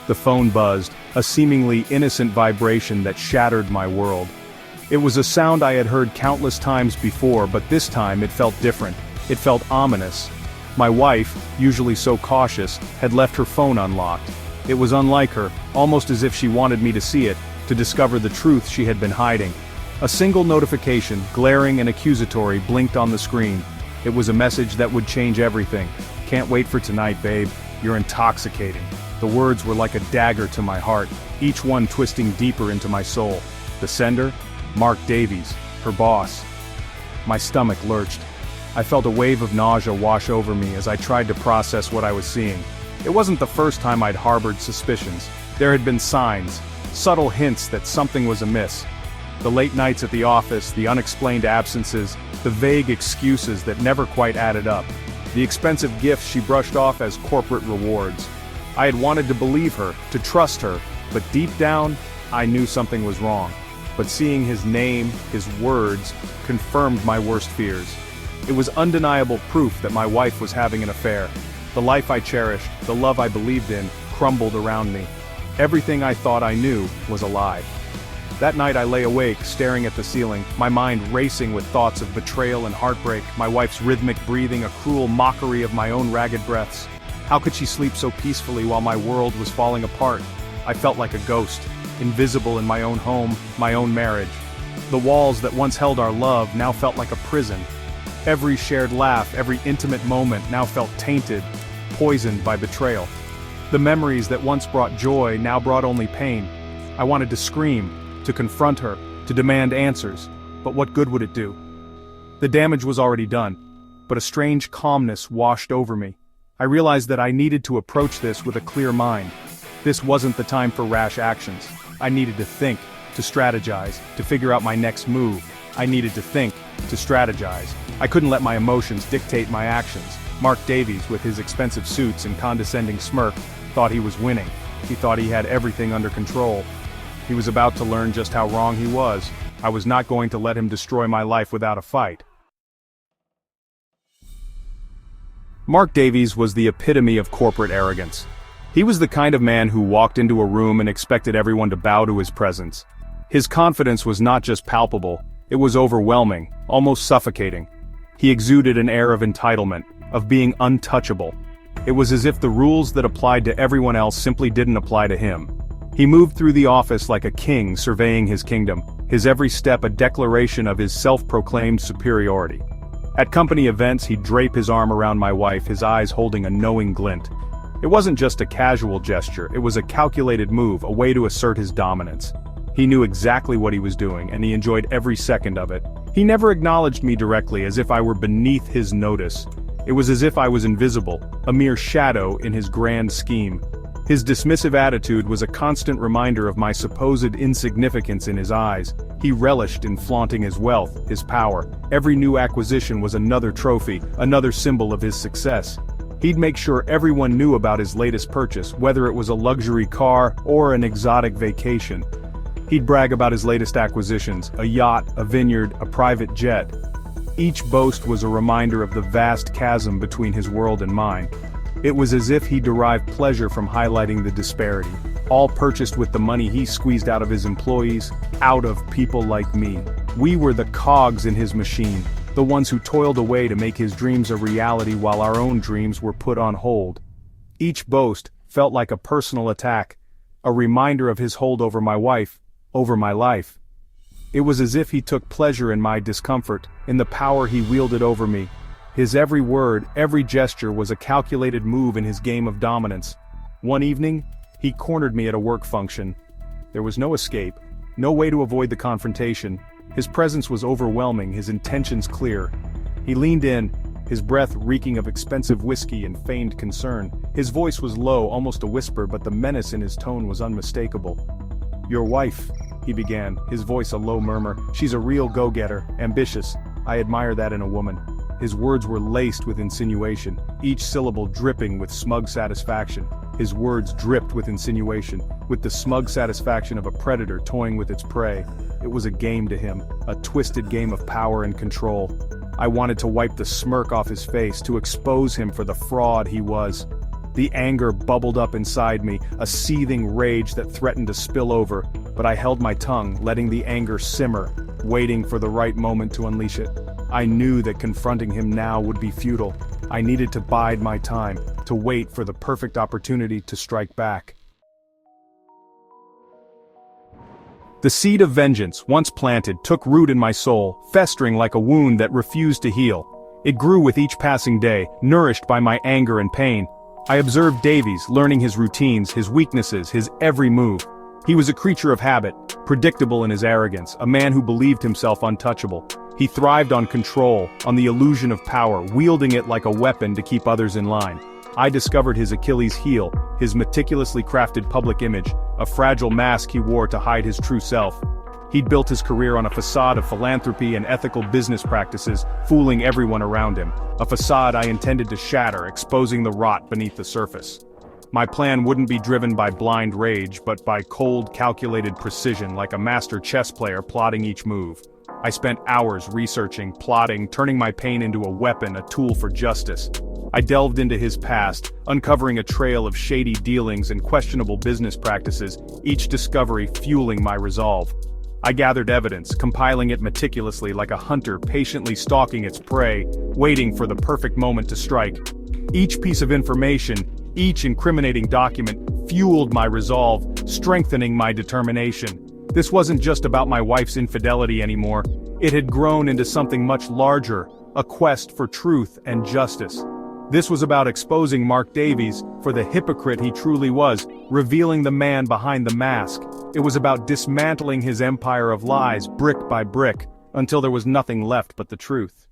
The phone buzzed, a seemingly innocent vibration that shattered my world. It was a sound I had heard countless times before, but this time it felt different. It felt ominous. My wife, usually so cautious, had left her phone unlocked. It was unlike her, almost as if she wanted me to see it, to discover the truth she had been hiding. A single notification, glaring and accusatory, blinked on the screen. It was a message that would change everything. "Can't wait for tonight, babe. You're intoxicating." The words were like a dagger to my heart, each one twisting deeper into my soul. The sender? Mark Davies, her boss. My stomach lurched. I felt a wave of nausea wash over me as I tried to process what I was seeing. It wasn't the first time I'd harbored suspicions. There had been signs, subtle hints that something was amiss. The late nights at the office, the unexplained absences, the vague excuses that never quite added up. The expensive gifts she brushed off as corporate rewards. I had wanted to believe her, to trust her, but deep down, I knew something was wrong. But seeing his name, his words, confirmed my worst fears. It was undeniable proof that my wife was having an affair. The life I cherished, the love I believed in, crumbled around me. Everything I thought I knew was a lie. That night I lay awake, staring at the ceiling, my mind racing with thoughts of betrayal and heartbreak, my wife's rhythmic breathing a cruel mockery of my own ragged breaths. How could she sleep so peacefully while my world was falling apart? I felt like a ghost, invisible in my own home, my own marriage. The walls that once held our love now felt like a prison. Every shared laugh, every intimate moment now felt tainted, poisoned by betrayal. The memories that once brought joy now brought only pain. I wanted to scream, to confront her, to demand answers, but what good would it do? The damage was already done, but a strange calmness washed over me. I realized that I needed to approach this with a clear mind. This wasn't the time for rash actions. I needed to think, to strategize, to figure out my next move. I needed to think, to strategize. I couldn't let my emotions dictate my actions. Mark Davies, with his expensive suits and condescending smirk, thought he was winning. He thought he had everything under control. He was about to learn just how wrong he was. I was not going to let him destroy my life without a fight. Mark Davies was the epitome of corporate arrogance. He was the kind of man who walked into a room and expected everyone to bow to his presence. His confidence was not just palpable, it was overwhelming, almost suffocating. He exuded an air of entitlement, of being untouchable. It was as if the rules that applied to everyone else simply didn't apply to him. He moved through the office like a king surveying his kingdom, his every step a declaration of his self-proclaimed superiority. At company events he'd drape his arm around my wife, his eyes holding a knowing glint. It wasn't just a casual gesture, it was a calculated move, a way to assert his dominance. He knew exactly what he was doing, and he enjoyed every second of it. He never acknowledged me directly, as if I were beneath his notice. It was as if I was invisible, a mere shadow in his grand scheme. His dismissive attitude was a constant reminder of my supposed insignificance in his eyes. He relished in flaunting his wealth, his power. Every new acquisition was another trophy, another symbol of his success. He'd make sure everyone knew about his latest purchase, whether it was a luxury car or an exotic vacation. He'd brag about his latest acquisitions, a yacht, a vineyard, a private jet. Each boast was a reminder of the vast chasm between his world and mine. It was as if he derived pleasure from highlighting the disparity, all purchased with the money he squeezed out of his employees, out of people like me. We were the cogs in his machine, the ones who toiled away to make his dreams a reality while our own dreams were put on hold. Each boast felt like a personal attack, a reminder of his hold over my wife, over my life. It was as if he took pleasure in my discomfort, in the power he wielded over me. His every word, every gesture was a calculated move in his game of dominance. One evening, he cornered me at a work function. There was no escape, no way to avoid the confrontation. His presence was overwhelming, his intentions clear. He leaned in, his breath reeking of expensive whiskey and feigned concern. His voice was low, almost a whisper, but the menace in his tone was unmistakable. "Your wife," he began, his voice a low murmur. "She's a real go-getter, ambitious. I admire that in a woman." His words were laced with insinuation, each syllable dripping with smug satisfaction. His words dripped with insinuation, with the smug satisfaction of a predator toying with its prey. It was a game to him, a twisted game of power and control. I wanted to wipe the smirk off his face, to expose him for the fraud he was. The anger bubbled up inside me, a seething rage that threatened to spill over, but I held my tongue, letting the anger simmer, waiting for the right moment to unleash it. I knew that confronting him now would be futile. I needed to bide my time, to wait for the perfect opportunity to strike back. The seed of vengeance, once planted, took root in my soul, festering like a wound that refused to heal. It grew with each passing day, nourished by my anger and pain. I observed Davies, learning his routines, his weaknesses, his every move. He was a creature of habit, predictable in his arrogance, a man who believed himself untouchable. He thrived on control, on the illusion of power, wielding it like a weapon to keep others in line. I discovered his Achilles heel, his meticulously crafted public image, a fragile mask he wore to hide his true self. He'd built his career on a facade of philanthropy and ethical business practices, fooling everyone around him. A facade I intended to shatter, exposing the rot beneath the surface. My plan wouldn't be driven by blind rage, but by cold, calculated precision, like a master chess player plotting each move. I spent hours researching, plotting, turning my pain into a weapon, a tool for justice. I delved into his past, uncovering a trail of shady dealings and questionable business practices, each discovery fueling my resolve. I gathered evidence, compiling it meticulously like a hunter patiently stalking its prey, waiting for the perfect moment to strike. Each piece of information, each incriminating document, fueled my resolve, strengthening my determination. This wasn't just about my wife's infidelity anymore. It had grown into something much larger, a quest for truth and justice. This was about exposing Mark Davies for the hypocrite he truly was, revealing the man behind the mask. It was about dismantling his empire of lies brick by brick, until there was nothing left but the truth.